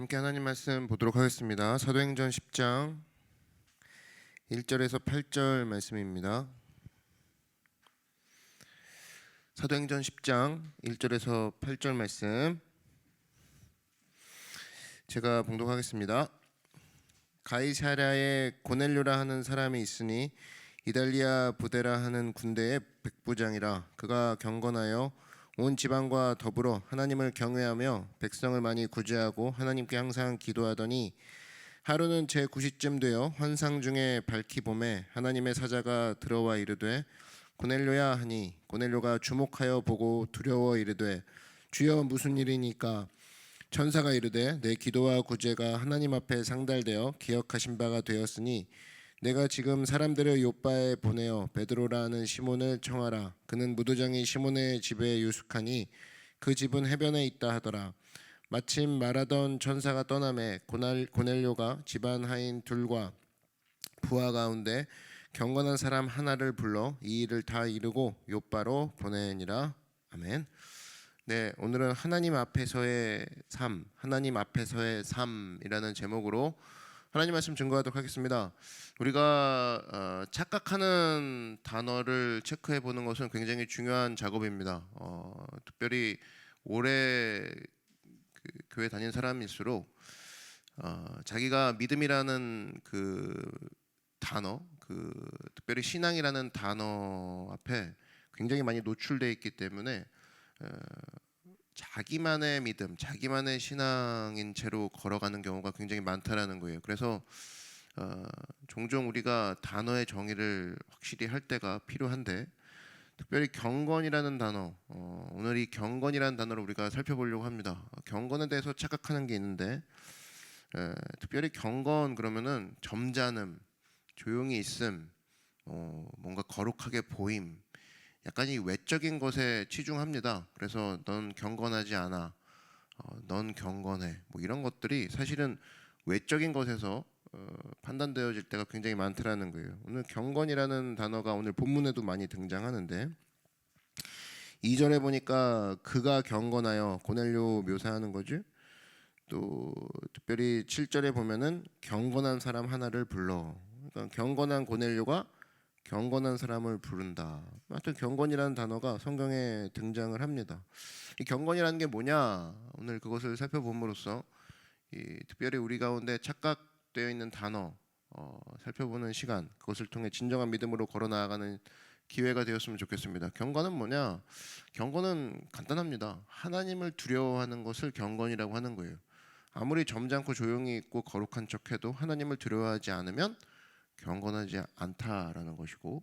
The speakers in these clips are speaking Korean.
함께 하나님 말씀 보도록 하겠습니다. 사도행전 10장 1절에서 8절 말씀입니다. 사도행전 10장 1절에서 8절 말씀 제가 봉독하겠습니다. 가이사랴에 고넬료라 하는 사람이 있으니 이달리아 부데라 하는 군대의 백부장이라. 그가 경건하여 온 지방과 더불어 하나님을 경외하며 백성을 많이 구제하고 하나님께 항상 기도하더니 하루는 제9시쯤 되어 환상 중에 밝히 보매 하나님의 사자가 들어와 이르되 고넬료야 하니 고넬료가 주목하여 보고 두려워 이르되 주여 무슨 일이니까. 천사가 이르되 내 기도와 구제가 하나님 앞에 상달되어 기억하신 바가 되었으니 내가 지금 사람들을 요빠에 보내어 베드로라 하는 시몬을 청하라. 그는 무도장이 시몬의 집에 유숙하니 그 집은 해변에 있다 하더라. 마침 말하던 천사가 떠나매 고넬료가 집안 하인 둘과 부하 가운데 경건한 사람 하나를 불러 이 일을 다 이루고 요빠로 보내니라. 아멘. 네, 오늘은 하나님 앞에서의 삶, 하나님 앞에서의 삶이라는 제목으로 하나님 말씀 증거하도록 하겠습니다. 우리가 착각하는 단어를 체크해 보는 것은 굉장히 중요한 작업입니다. 특별히 오래 교회 다닌 사람일수록 자기가 믿음이라는 그 단어, 특별히 신앙이라는 단어 앞에 굉장히 많이 노출되어 있기 때문에 자기만의 믿음, 자기만의 신앙인 채로 걸어가는 경우가 굉장히 많다라는 거예요. 그래서 종종 우리가 단어의 정의를 확실히 할 때가 필요한데, 특별히 경건이라는 단어, 오늘 이 경건이라는 단어를 우리가 살펴보려고 합니다. 경건에 대해서 착각하는 게 있는데, 특별히 경건 그러면은 점잖음, 조용히 있음, 뭔가 거룩하게 보임, 약간 이 외적인 것에 치중합니다. 그래서 넌 경건하지 않아, 넌 경건해, 뭐 이런 것들이 사실은 외적인 것에서 판단되어질 때가 굉장히 많더라는 거예요. 오늘 경건이라는 단어가 오늘 본문에도 많이 등장하는데 2절에 보니까 그가 경건하여 고넬료 묘사하는 거지. 또 특별히 7절에 보면은 경건한 사람 하나를 불러. 그러니까 경건한 고넬료가 경건한 사람을 부른다. 하여튼 경건이라는 단어가 성경에 등장을 합니다. 이 경건이라는 게 뭐냐? 오늘 그것을 살펴봄으로써 특별히 우리 가운데 착각되어 있는 단어 살펴보는 시간, 그것을 통해 진정한 믿음으로 걸어 나아가는 기회가 되었으면 좋겠습니다. 경건은 뭐냐? 경건은 간단합니다. 하나님을 두려워하는 것을 경건이라고 하는 거예요. 아무리 점잖고 조용히 있고 거룩한 척해도 하나님을 두려워하지 않으면 경건하지 않다라는 것이고,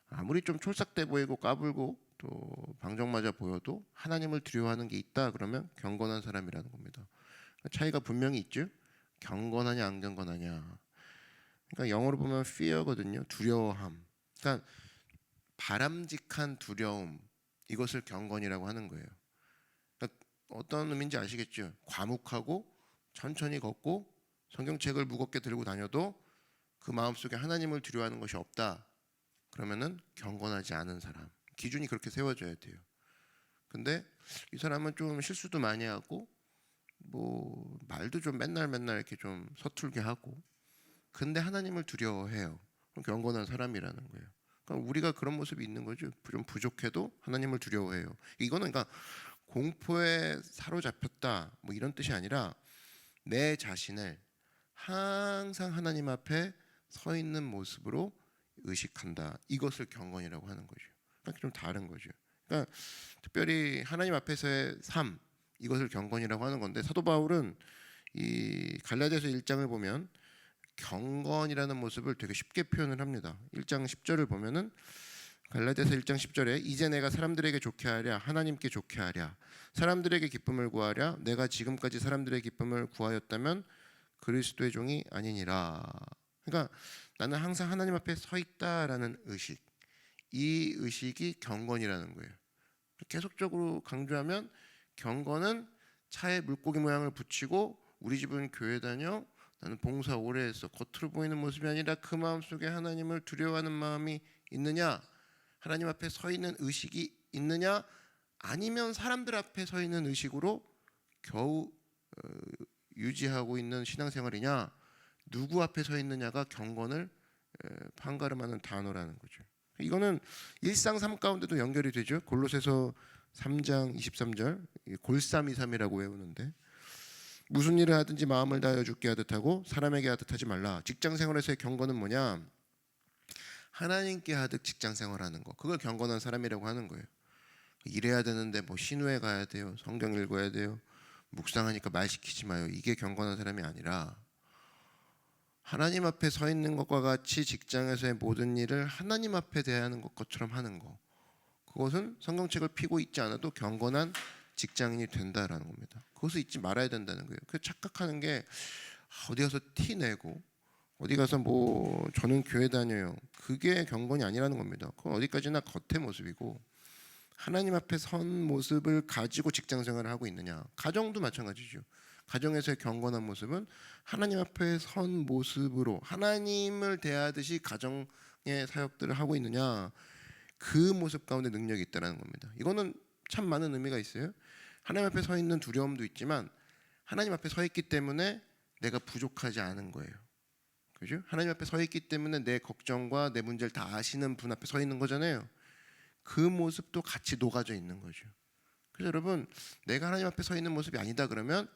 아무리 좀 촐싹대 보이고 까불고 또 방정맞아 보여도 하나님을 두려워하는 게 있다 그러면 경건한 사람이라는 겁니다. 차이가 분명히 있죠. 경건하냐 안 경건하냐. 그러니까 영어로 보면 fear거든요. 두려워함. 그러니까 바람직한 두려움, 이것을 경건이라고 하는 거예요. 그러니까 어떤 의미인지 아시겠죠? 과묵하고 천천히 걷고 성경책을 무겁게 들고 다녀도 그 마음속에 하나님을 두려워하는 것이 없다. 그러면은 경건하지 않은 사람. 기준이 그렇게 세워져야 돼요. 근데 이 사람은 좀 실수도 많이 하고 뭐 말도 좀 맨날 이렇게 좀 서툴게 하고, 근데 하나님을 두려워해요. 그럼 경건한 사람이라는 거예요. 그러니까 우리가 그런 모습이 있는 거죠. 좀 부족해도 하나님을 두려워해요. 이거는 그러니까 공포에 사로잡혔다 뭐 이런 뜻이 아니라 내 자신을 항상 하나님 앞에 서 있는 모습으로 의식한다. 이것을 경건이라고 하는 거죠. 그러니까 좀 다른 거죠. 그러니까 특별히 하나님 앞에서의 삶, 이것을 경건이라고 하는 건데, 사도 바울은 이 갈라디아서 1장을 보면 경건이라는 모습을 되게 쉽게 표현을 합니다. 1장 10절을 보면은 갈라디아서 1장 10절에 이제 내가 사람들에게 좋게 하랴 하나님께 좋게 하랴 사람들에게 기쁨을 구하랴 내가 지금까지 사람들의 기쁨을 구하였다면 그리스도의 종이 아니니라. 그러니까 나는 항상 하나님 앞에 서 있다라는 의식, 이 의식이 경건이라는 거예요. 계속적으로 강조하면 경건은 차에 물고기 모양을 붙이고 우리 집은 교회 다녀, 나는 봉사 오래 했어, 겉으로 보이는 모습이 아니라 그 마음속에 하나님을 두려워하는 마음이 있느냐, 하나님 앞에 서 있는 의식이 있느냐, 아니면 사람들 앞에 서 있는 의식으로 겨우 유지하고 있는 신앙생활이냐, 누구 앞에 서 있느냐가 경건을 판가름하는 단어라는 거죠. 이거는 일상 삶 가운데도 연결이 되죠. 골로새서 3장 23절 골삼이삼이라고 외우는데, 무슨 일을 하든지 마음을 다하여 주께 하듯 하고 사람에게 하듯 하지 말라. 직장 생활에서의 경건은 뭐냐? 하나님께 하듯 직장 생활하는 거. 그걸 경건한 사람이라고 하는 거예요. 일해야 되는데 뭐 신우에 가야 돼요. 성경 읽어야 돼요. 묵상하니까 말 시키지 마요. 이게 경건한 사람이 아니라 하나님 앞에 서 있는 것과 같이 직장에서의 모든 일을 하나님 앞에 대하는 것처럼 하는 거. 그것은 성경책을 피고 있지 않아도 경건한 직장인이 된다라는 겁니다. 그것을 잊지 말아야 된다는 거예요. 그 착각하는 게 어디 가서 티 내고 어디 가서 뭐 저는 교회 다녀요. 그게 경건이 아니라는 겁니다. 그건 어디까지나 겉의 모습이고, 하나님 앞에 선 모습을 가지고 직장 생활을 하고 있느냐. 가정도 마찬가지죠. 가정에서의 경건한 모습은 하나님 앞에 선 모습으로 하나님을 대하듯이 가정의 사역들을 하고 있느냐. 그 모습 가운데 능력이 있다는 겁니다. 이거는 참 많은 의미가 있어요. 하나님 앞에 서 있는 두려움도 있지만 하나님 앞에 서 있기 때문에 내가 부족하지 않은 거예요. 그죠? 하나님 앞에 서 있기 때문에 내 걱정과 내 문제를 다 아시는 분 앞에 서 있는 거잖아요. 그 모습도 같이 녹아져 있는 거죠. 그래서 여러분, 내가 하나님 앞에 서 있는 모습이 아니다 그러면,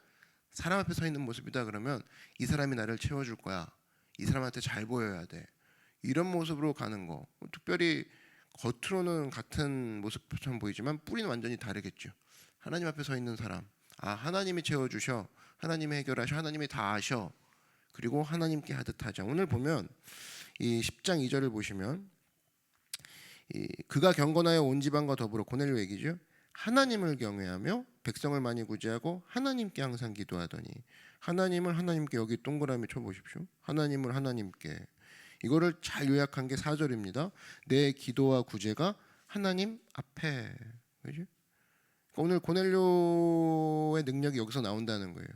사람 앞에 서 있는 모습이다 그러면 이 사람이 나를 채워줄 거야. 이 사람한테 잘 보여야 돼. 이런 모습으로 가는 거. 특별히 겉으로는 같은 모습처럼 보이지만 뿌리는 완전히 다르겠죠. 하나님 앞에 서 있는 사람, 하나님이 채워주셔, 하나님이 해결하셔, 하나님이 다 아셔, 그리고 하나님께 하듯 하자. 오늘 보면 이 10장 2절을 보시면 그가 경건하여 온 지방과 더불어, 고넬료 얘기죠. 하나님을 경외하며 백성을 많이 구제하고 하나님께 항상 기도하더니, 하나님을 하나님께, 여기 동그라미 쳐보십시오. 하나님을 하나님께. 이거를 잘 요약한 게 4절입니다. 내 기도와 구제가 하나님 앞에. 그죠? 오늘 고넬료의 능력이 여기서 나온다는 거예요.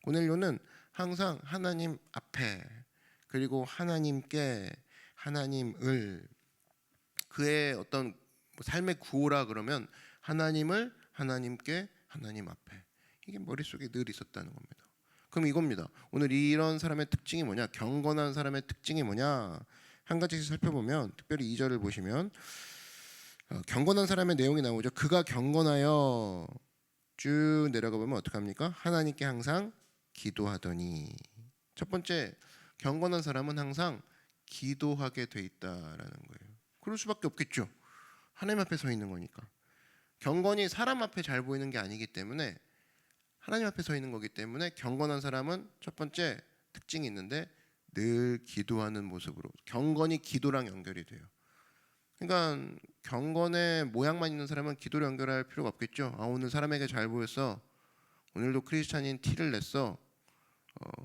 고넬료는 항상 하나님 앞에, 그리고 하나님께, 하나님을, 그의 어떤 삶의 구호라 그러면 하나님을, 하나님께, 하나님 앞에. 이게 머릿속에 늘 있었다는 겁니다. 그럼 이겁니다. 오늘 이런 사람의 특징이 뭐냐? 경건한 사람의 특징이 뭐냐? 한 가지씩 살펴보면, 특별히 2절을 보시면 경건한 사람의 내용이 나오죠. 그가 경건하여, 쭉 내려가 보면 어떻게 합니까? 하나님께 항상 기도하더니. 첫 번째, 경건한 사람은 항상 기도하게 돼 있다라는 거예요. 그럴 수밖에 없겠죠. 하나님 앞에 서 있는 거니까. 경건이 사람 앞에 잘 보이는 게 아니기 때문에, 하나님 앞에 서 있는 거기 때문에 경건한 사람은 첫 번째 특징이 있는데 늘 기도하는 모습으로. 경건이 기도랑 연결이 돼요. 그러니까 경건의 모양만 있는 사람은 기도를 연결할 필요가 없겠죠. 오늘 사람에게 잘 보였어. 오늘도 크리스찬인 티를 냈어.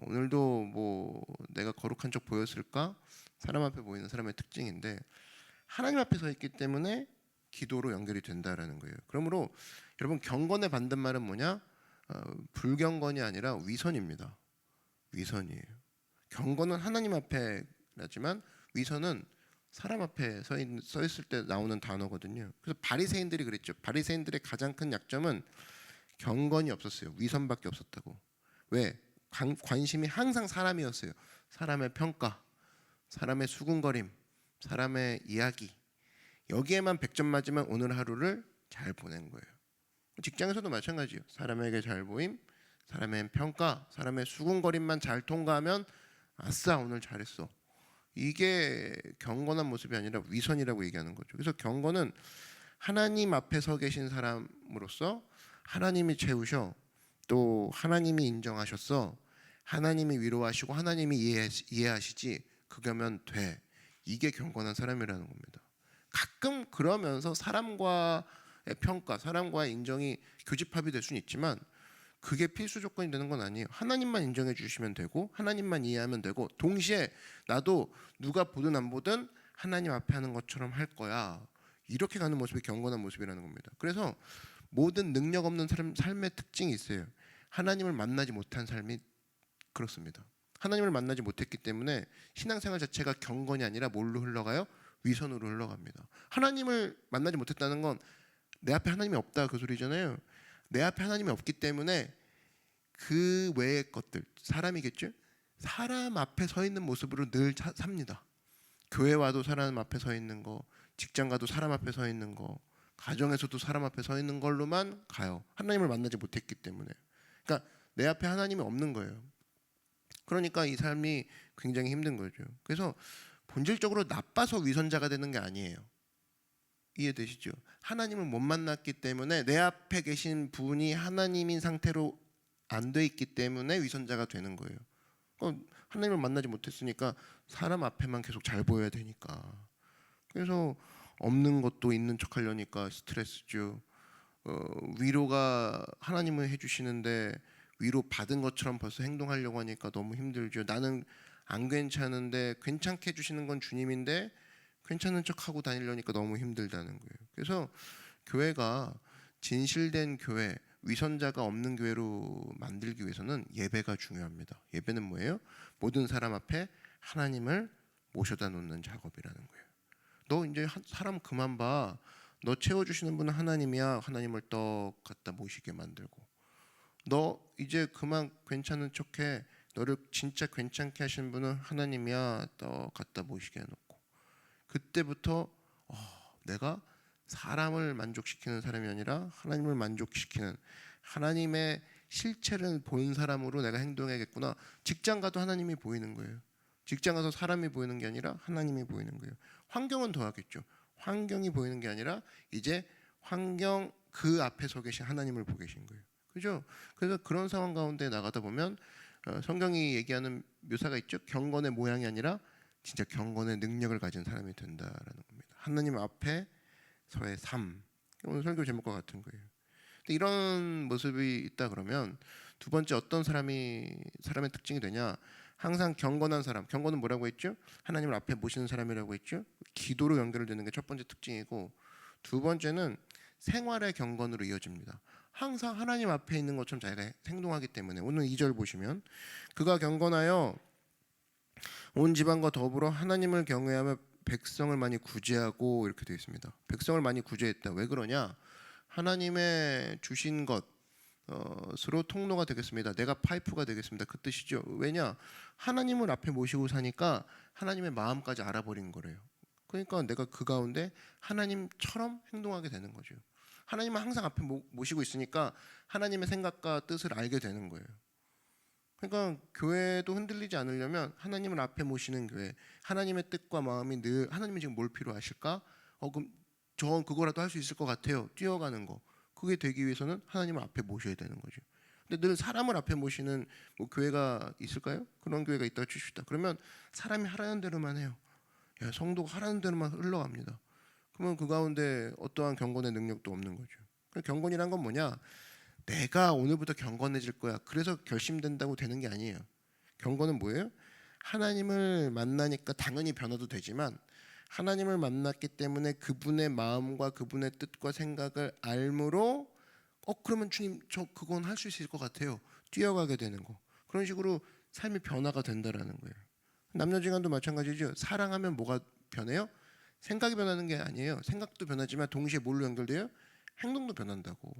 오늘도 뭐 내가 거룩한 척 보였을까? 사람 앞에 보이는 사람의 특징인데, 하나님 앞에 서 있기 때문에 기도로 연결이 된다라는 거예요. 그러므로 여러분, 경건의 반대말은 뭐냐? 불경건이 아니라 위선입니다. 위선이에요. 경건은 하나님 앞에라지만 위선은 사람 앞에 서 있을 때 나오는 단어거든요. 그래서 바리새인들이 그랬죠. 바리새인들의 가장 큰 약점은 경건이 없었어요. 위선밖에 없었다고. 왜? 관심이 항상 사람이었어요. 사람의 평가, 사람의 수군거림, 사람의 이야기. 여기에만 100점 맞으면 오늘 하루를 잘 보낸 거예요. 직장에서도 마찬가지예요. 사람에게 잘 보임, 사람의 평가, 사람의 수군거림만 잘 통과하면 아싸 오늘 잘했어. 이게 경건한 모습이 아니라 위선이라고 얘기하는 거죠. 그래서 경건은 하나님 앞에 서 계신 사람으로서 하나님이 채우셔, 또 하나님이 인정하셨어, 하나님이 위로하시고 하나님이 이해하시지, 그거면 돼. 이게 경건한 사람이라는 겁니다. 가끔 그러면서 사람과의 평가, 사람과의 인정이 교집합이 될 수는 있지만 그게 필수 조건이 되는 건 아니에요. 하나님만 인정해 주시면 되고 하나님만 이해하면 되고, 동시에 나도 누가 보든 안 보든 하나님 앞에 하는 것처럼 할 거야. 이렇게 가는 모습이 경건한 모습이라는 겁니다. 그래서 모든 능력 없는 삶의 특징이 있어요. 하나님을 만나지 못한 삶이 그렇습니다. 하나님을 만나지 못했기 때문에 신앙생활 자체가 경건이 아니라 뭘로 흘러가요? 위선으로 흘러갑니다. 하나님을 만나지 못했다는 건 내 앞에 하나님이 없다 그 소리잖아요. 내 앞에 하나님이 없기 때문에 그 외의 것들, 사람이겠죠? 사람 앞에 서 있는 모습으로 늘 삽니다. 교회 와도 사람 앞에 서 있는 거, 직장 가도 사람 앞에 서 있는 거, 가정에서도 사람 앞에 서 있는 걸로만 가요. 하나님을 만나지 못했기 때문에. 그러니까 내 앞에 하나님이 없는 거예요. 그러니까 이 삶이 굉장히 힘든 거죠. 그래서 본질적으로 나빠서 위선자가 되는 게 아니에요. 이해되시죠? 하나님을 못 만났기 때문에 내 앞에 계신 분이 하나님인 상태로 안 돼 있기 때문에 위선자가 되는 거예요. 하나님을 만나지 못했으니까 사람 앞에만 계속 잘 보여야 되니까. 그래서 없는 것도 있는 척 하려니까 스트레스죠. 위로가 하나님은 해주시는데 위로 받은 것처럼 벌써 행동하려고 하니까 너무 힘들죠. 나는 안 괜찮은데 괜찮게 해주시는 건 주님인데 괜찮은 척하고 다니려니까 너무 힘들다는 거예요. 그래서 교회가 진실된 교회, 위선자가 없는 교회로 만들기 위해서는 예배가 중요합니다. 예배는 뭐예요? 모든 사람 앞에 하나님을 모셔다 놓는 작업이라는 거예요. 너 이제 사람 그만 봐. 너 채워주시는 분은 하나님이야. 하나님을 떡 갖다 모시게 만들고. 너 이제 그만 괜찮은 척해. 너를 진짜 괜찮게 하시는 분은 하나님이야. 떡 갖다 모시게 해놓고. 그때부터 내가 사람을 만족시키는 사람이 아니라 하나님을 만족시키는, 하나님의 실체를 본 사람으로 내가 행동해야겠구나. 직장 가도 하나님이 보이는 거예요. 직장 가서 사람이 보이는 게 아니라 하나님이 보이는 거예요. 환경은 더하겠죠. 환경이 보이는 게 아니라 이제 환경 그 앞에 서 계신 하나님을 보고 계신 거예요. 그죠? 그래서 그런 상황 가운데 나가다 보면 성경이 얘기하는 묘사가 있죠. 경건의 모양이 아니라 진짜 경건의 능력을 가진 사람이 된다라는 겁니다. 하나님 앞에서의 삶. 오늘 설교 제목과 같은 거예요. 근데 이런 모습이 있다 그러면 두 번째 어떤 사람의 특징이 되냐? 항상 경건한 사람. 경건은 뭐라고 했죠? 하나님을 앞에 모시는 사람이라고 했죠. 기도로 연결되는 게 첫 번째 특징이고, 두 번째는 생활의 경건으로 이어집니다. 항상 하나님 앞에 있는 것처럼 자기가 행동하기 때문에. 오늘 2절 보시면 그가 경건하여 온 집안과 더불어 하나님을 경외하며 백성을 많이 구제하고, 이렇게 되어 있습니다. 백성을 많이 구제했다. 왜 그러냐? 하나님의 주신 것으로 통로가 되겠습니다. 내가 파이프가 되겠습니다. 그 뜻이죠. 왜냐? 하나님을 앞에 모시고 사니까 하나님의 마음까지 알아버린 거래요. 그러니까 내가 그 가운데 하나님처럼 행동하게 되는 거죠. 하나님은 항상 앞에 모시고 있으니까 하나님의 생각과 뜻을 알게 되는 거예요. 그러니까 교회도 흔들리지 않으려면 하나님을 앞에 모시는 교회, 하나님의 뜻과 마음이 늘, 하나님이 지금 뭘 필요하실까? 그럼 저 그거라도 할 수 있을 것 같아요. 뛰어가는 거. 그게 되기 위해서는 하나님을 앞에 모셔야 되는 거죠. 근데 늘 사람을 앞에 모시는 교회가 있을까요? 그런 교회가 있다고 칩시다. 그러면 사람이 하라는 대로만 해요. 성도가 하라는 대로만 흘러갑니다. 그러면 그 가운데 어떠한 경건의 능력도 없는 거죠. 경건이란 건 뭐냐? 내가 오늘부터 경건해질 거야. 그래서 결심된다고 되는 게 아니에요. 경건은 뭐예요? 하나님을 만나니까 당연히 변화도 되지만 하나님을 만났기 때문에 그분의 마음과 그분의 뜻과 생각을 알므로 그러면 주님 저 그건 할 수 있을 것 같아요. 뛰어가게 되는 거. 그런 식으로 삶이 변화가 된다라는 거예요. 남녀지간도 마찬가지죠. 사랑하면 뭐가 변해요? 생각이 변하는 게 아니에요. 생각도 변하지만 동시에 뭘로 연결돼요? 행동도 변한다고.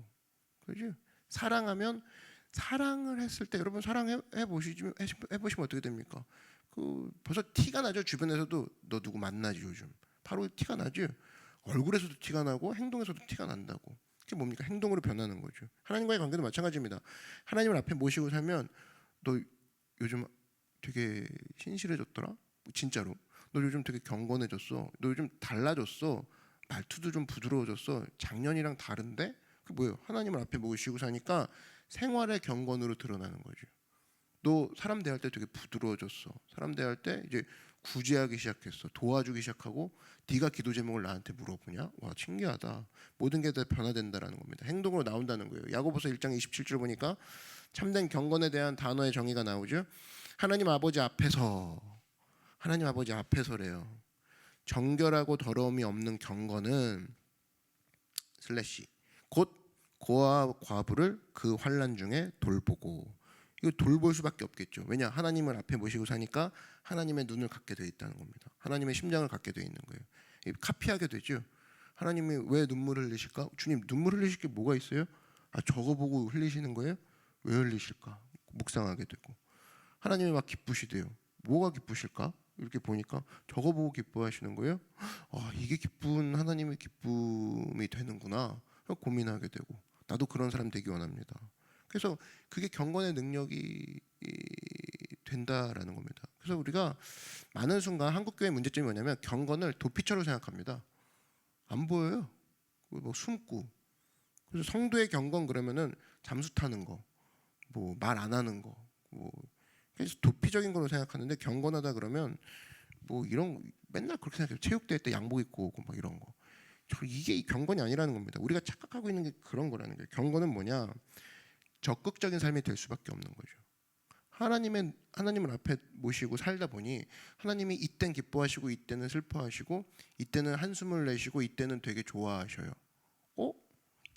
그렇죠? 사랑하면, 사랑을 했을 때 여러분 사랑해 보시면 어떻게 됩니까? 벌써 티가 나죠. 주변에서도 너 누구 만나지 요즘. 바로 티가 나죠. 얼굴에서도 티가 나고 행동에서도 티가 난다고. 그게 뭡니까? 행동으로 변하는 거죠. 하나님과의 관계도 마찬가지입니다. 하나님을 앞에 모시고 살면 너 요즘 되게 신실해졌더라. 진짜로. 너 요즘 되게 경건해졌어. 너 요즘 달라졌어. 말투도 좀 부드러워졌어. 작년이랑 다른데? 그 뭐예요? 하나님을 앞에 모시고 사니까 생활의 경건으로 드러나는 거죠. 너 사람 대할 때 되게 부드러워졌어. 사람 대할 때 이제 구제하기 시작했어. 도와주기 시작하고 네가 기도 제목을 나한테 물어보냐? 와 신기하다. 모든 게 다 변화된다라는 겁니다. 행동으로 나온다는 거예요. 야고보서 1장 27절 보니까 참된 경건에 대한 단어의 정의가 나오죠. 하나님 아버지 앞에서래요. 정결하고 더러움이 없는 경건은 곧 고아와 과부를 그 환난 중에 돌보고. 이거 돌볼 수밖에 없겠죠. 왜냐? 하나님을 앞에 모시고 사니까 하나님의 눈을 갖게 되어 있다는 겁니다. 하나님의 심장을 갖게 되어 있는 거예요. 카피하게 되죠. 하나님이 왜 눈물을 흘리실까? 주님 눈물 흘리실 게 뭐가 있어요? 저거 보고 흘리시는 거예요? 왜 흘리실까? 묵상하게 되고 하나님이 막 기쁘시대요. 뭐가 기쁘실까? 이렇게 보니까 저거 보고 기뻐하시는 거예요. 이게 기쁜 하나님의 기쁨이 되는구나. 고민하게 되고 나도 그런 사람 되기 원합니다. 그래서 그게 경건의 능력이 된다라는 겁니다. 그래서 우리가 많은 순간 한국교회 문제점이 뭐냐면 경건을 도피처로 생각합니다. 안 보여요. 뭐 숨고. 그래서 성도의 경건 그러면은 잠수 타는 거, 뭐 말 안 하는 거, 뭐 그래서 도피적인 걸로 생각하는데 경건하다 그러면 뭐 이런 맨날 그렇게 생각해요. 체육대회 때 양복 입고 오고 막 이런 거. 이게 경건이 아니라는 겁니다. 우리가 착각하고 있는 게 그런 거라는 거예요. 경건은 뭐냐? 적극적인 삶이 될 수밖에 없는 거죠. 하나님을 앞에 모시고 살다 보니 하나님이 이때는 기뻐하시고 이때는 슬퍼하시고 이때는 한숨을 내쉬고 이때는 되게 좋아하셔요.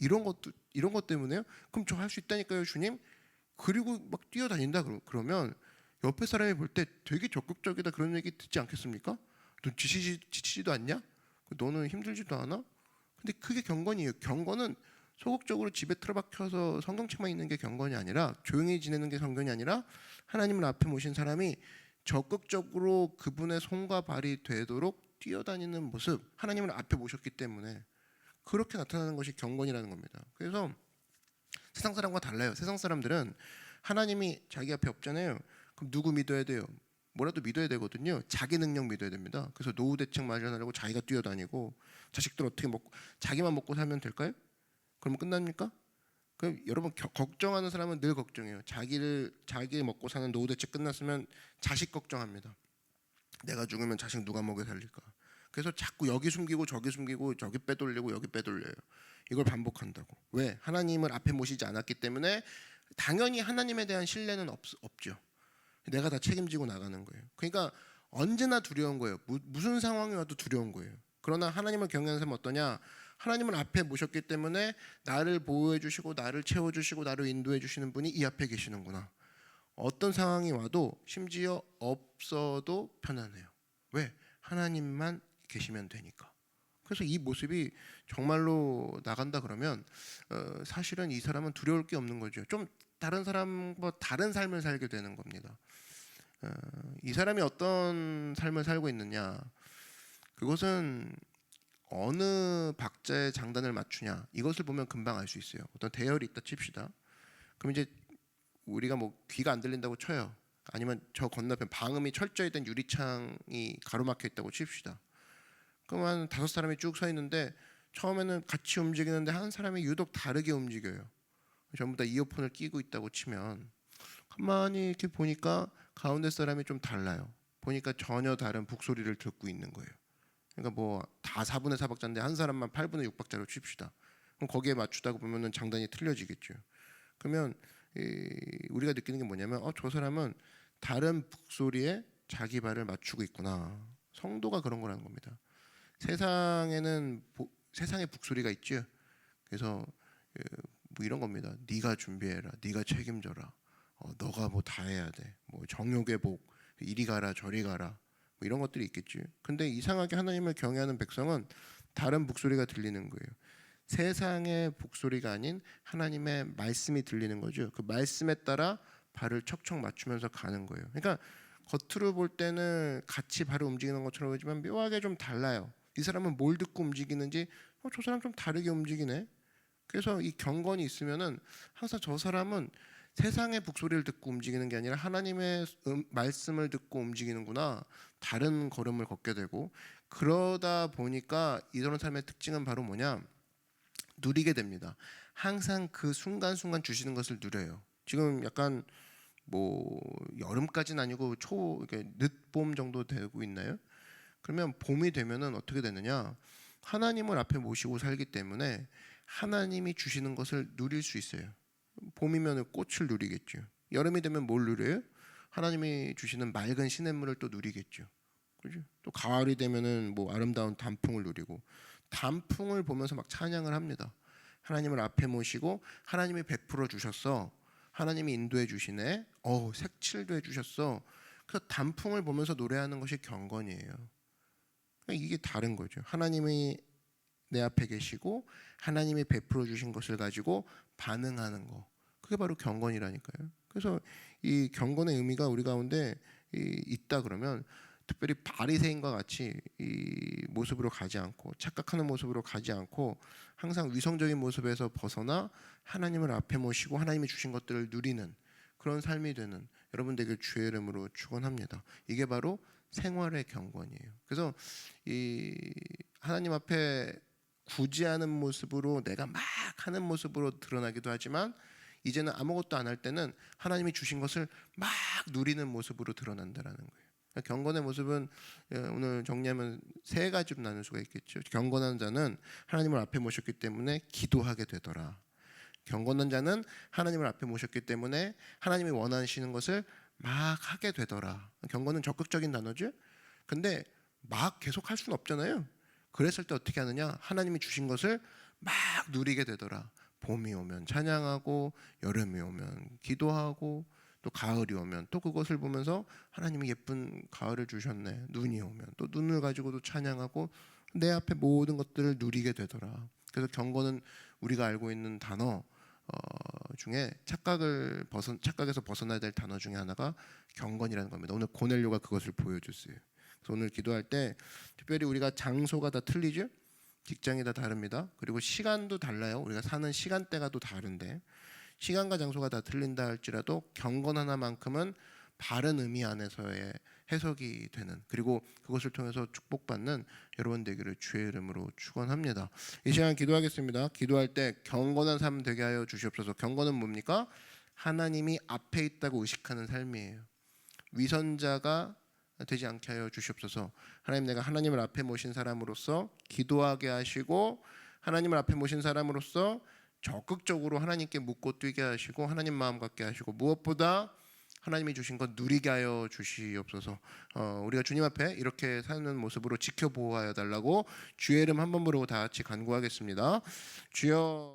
이런 것 때문에요? 그럼 저 할 수 있다니까요, 주님. 그리고 막 뛰어다닌다 그러면 옆에 사람이 볼 때 되게 적극적이다 그런 얘기 듣지 않겠습니까? 너 지치지도 않냐? 너는 힘들지도 않아? 근데 그게 경건이에요. 경건은 소극적으로 집에 틀어박혀서 성경책만 읽는 게 경건이 아니라 조용히 지내는 게 경건이 아니라 하나님을 앞에 모신 사람이 적극적으로 그분의 손과 발이 되도록 뛰어다니는 모습, 하나님을 앞에 모셨기 때문에 그렇게 나타나는 것이 경건이라는 겁니다. 그래서 세상 사람과 달라요. 세상 사람들은 하나님이 자기 앞에 없잖아요. 그럼 누구 믿어야 돼요? 뭐라도 믿어야 되거든요. 자기 능력 믿어야 됩니다. 그래서 노후 대책 마련하려고 자기가 뛰어다니고 자식들 어떻게 먹고 자기만 먹고 살면 될까요? 그러면 끝납니까? 그럼 여러분 걱정하는 사람은 늘 걱정해요. 자기 먹고 사는 노후 대책 끝났으면 자식 걱정합니다. 내가 죽으면 자식 누가 먹여 살릴까? 그래서 자꾸 여기 숨기고 저기 빼돌리고 여기 빼돌려요. 이걸 반복한다고. 왜? 하나님을 앞에 모시지 않았기 때문에 당연히 하나님에 대한 신뢰는 없죠. 내가 다 책임지고 나가는 거예요. 그러니까 언제나 두려운 거예요. 무슨 상황이 와도 두려운 거예요. 그러나 하나님을 경외하는 사람은 어떠냐? 하나님을 앞에 모셨기 때문에 나를 보호해 주시고 나를 채워 주시고 나를 인도해 주시는 분이 이 앞에 계시는구나. 어떤 상황이 와도 심지어 없어도 편안해요. 왜? 하나님만 계시면 되니까. 그래서 이 모습이 정말로 나간다 그러면 사실은 이 사람은 두려울 게 없는 거죠. 좀 다른 사람과 다른 삶을 살게 되는 겁니다. 이 사람이 어떤 삶을 살고 있느냐, 그것은 어느 박자에 장단을 맞추냐, 이것을 보면 금방 알 수 있어요. 어떤 대열이 있다 칩시다. 그럼 이제 우리가 뭐 귀가 안 들린다고 쳐요. 아니면 저 건너편 방음이 철저히 된 유리창이 가로막혀 있다고 칩시다. 그럼 한 5사람이 쭉 서 있는데 처음에는 같이 움직이는데 한 사람이 유독 다르게 움직여요. 전부 다 이어폰을 끼고 있다고 치면 가만히 이렇게 보니까 가운데 사람이 좀 달라요. 보니까 전혀 다른 북소리를 듣고 있는 거예요. 그러니까 뭐 다 4분의 4박자인데 한 사람만 8분의 6박자로 칩시다. 그럼 거기에 맞추다가 보면은 장단이 틀려지겠죠. 그러면 우리가 느끼는 게 뭐냐면 저 사람은 다른 북소리에 자기 발을 맞추고 있구나. 성도가 그런 거라는 겁니다. 세상에는 세상의 북소리가 있죠. 그래서 뭐 이런 겁니다. 네가 준비해라, 네가 책임져라, 너가 뭐 다 해야 돼, 뭐 정욕의 복, 이리 가라 저리 가라, 뭐 이런 것들이 있겠지. 근데 이상하게 하나님을 경외하는 백성은 다른 북소리가 들리는 거예요. 세상의 북소리가 아닌 하나님의 말씀이 들리는 거죠. 그 말씀에 따라 발을 척척 맞추면서 가는 거예요. 그러니까 겉으로 볼 때는 같이 발을 움직이는 것처럼 보이지만 묘하게 좀 달라요. 이 사람은 뭘 듣고 움직이는지 저 사람 좀 다르게 움직이네. 그래서 이 경건이 있으면은 항상 저 사람은 세상의 북소리를 듣고 움직이는 게 아니라 하나님의 말씀을 듣고 움직이는구나. 다른 걸음을 걷게 되고, 그러다 보니까 이런 삶의 특징은 바로 뭐냐? 누리게 됩니다. 항상 그 순간순간 주시는 것을 누려요. 지금 약간 뭐 여름까지는 아니고 늦봄 정도 되고 있나요? 그러면 봄이 되면은 어떻게 되느냐? 하나님을 앞에 모시고 살기 때문에 하나님이 주시는 것을 누릴 수 있어요. 봄이면 꽃을 누리겠죠. 여름이 되면 뭘 누려요? 하나님이 주시는 맑은 시냇물을 또 누리겠죠. 그죠? 또 가을이 되면은 뭐 아름다운 단풍을 누리고, 단풍을 보면서 막 찬양을 합니다. 하나님을 앞에 모시고 하나님이 베풀어 주셨어. 하나님이 인도해 주시네. 색칠도 해 주셨어. 그래서 단풍을 보면서 노래하는 것이 경건이에요. 이게 다른 거죠. 하나님이 내 앞에 계시고 하나님이 베풀어 주신 것을 가지고 반응하는 거. 그게 바로 경건이라니까요. 그래서 이 경건의 의미가 우리 가운데 있다 그러면 특별히 바리새인과 같이 이 모습으로 가지 않고 착각하는 모습으로 가지 않고 항상 위성적인 모습에서 벗어나 하나님을 앞에 모시고 하나님이 주신 것들을 누리는 그런 삶이 되는 여러분 되길 주의 이름으로 축원합니다. 이게 바로 생활의 경건이에요. 그래서 이 하나님 앞에 굳이 하는 모습으로 내가 막 하는 모습으로 드러나기도 하지만 이제는 아무것도 안 할 때는 하나님이 주신 것을 막 누리는 모습으로 드러난다라는 거예요. 경건의 모습은 오늘 정리하면 세 가지로 나눌 수가 있겠죠. 경건한 자는 하나님을 앞에 모셨기 때문에 기도하게 되더라. 경건한 자는 하나님을 앞에 모셨기 때문에 하나님이 원하시는 것을 막 하게 되더라. 경건은 적극적인 단어죠. 근데 막 계속 할 수는 없잖아요. 그랬을 때 어떻게 하느냐? 하나님이 주신 것을 막 누리게 되더라. 봄이 오면 찬양하고 여름이 오면 기도하고 또 가을이 오면 또 그것을 보면서 하나님이 예쁜 가을을 주셨네. 눈이 오면 또 눈을 가지고도 찬양하고 내 앞에 모든 것들을 누리게 되더라. 그래서 경건은 우리가 알고 있는 단어 중에 착각에서 벗어나야 될 단어 중에 하나가 경건이라는 겁니다. 오늘 고넬료가 그것을 보여줬어요. 그래서 오늘 기도할 때 특별히 우리가 장소가 다 틀리죠. 직장이 다 다릅니다. 그리고 시간도 달라요. 우리가 사는 시간대가 또 다른데 시간과 장소가 다 틀린다 할지라도 경건 하나만큼은 바른 의미 안에서의 해석이 되는 그리고 그것을 통해서 축복받는 여러분 되기를 주의 이름으로 축원합니다. 이 시간 기도하겠습니다. 기도할 때 경건한 삶 되게 하여 주시옵소서. 경건은 뭡니까? 하나님이 앞에 있다고 의식하는 삶이에요. 위선자가 되지 않게 하여 주시옵소서. 하나님, 내가 하나님을 앞에 모신 사람으로서 기도하게 하시고 하나님을 앞에 모신 사람으로서 적극적으로 하나님께 묻고 뛰게 하시고 하나님 마음 갖게 하시고 무엇보다 하나님이 주신 것 누리게 하여 주시옵소서. 우리가 주님 앞에 이렇게 사는 모습으로 지켜보호하여 달라고 주의 이름 한 번 부르고 다 같이 간구하겠습니다. 주여.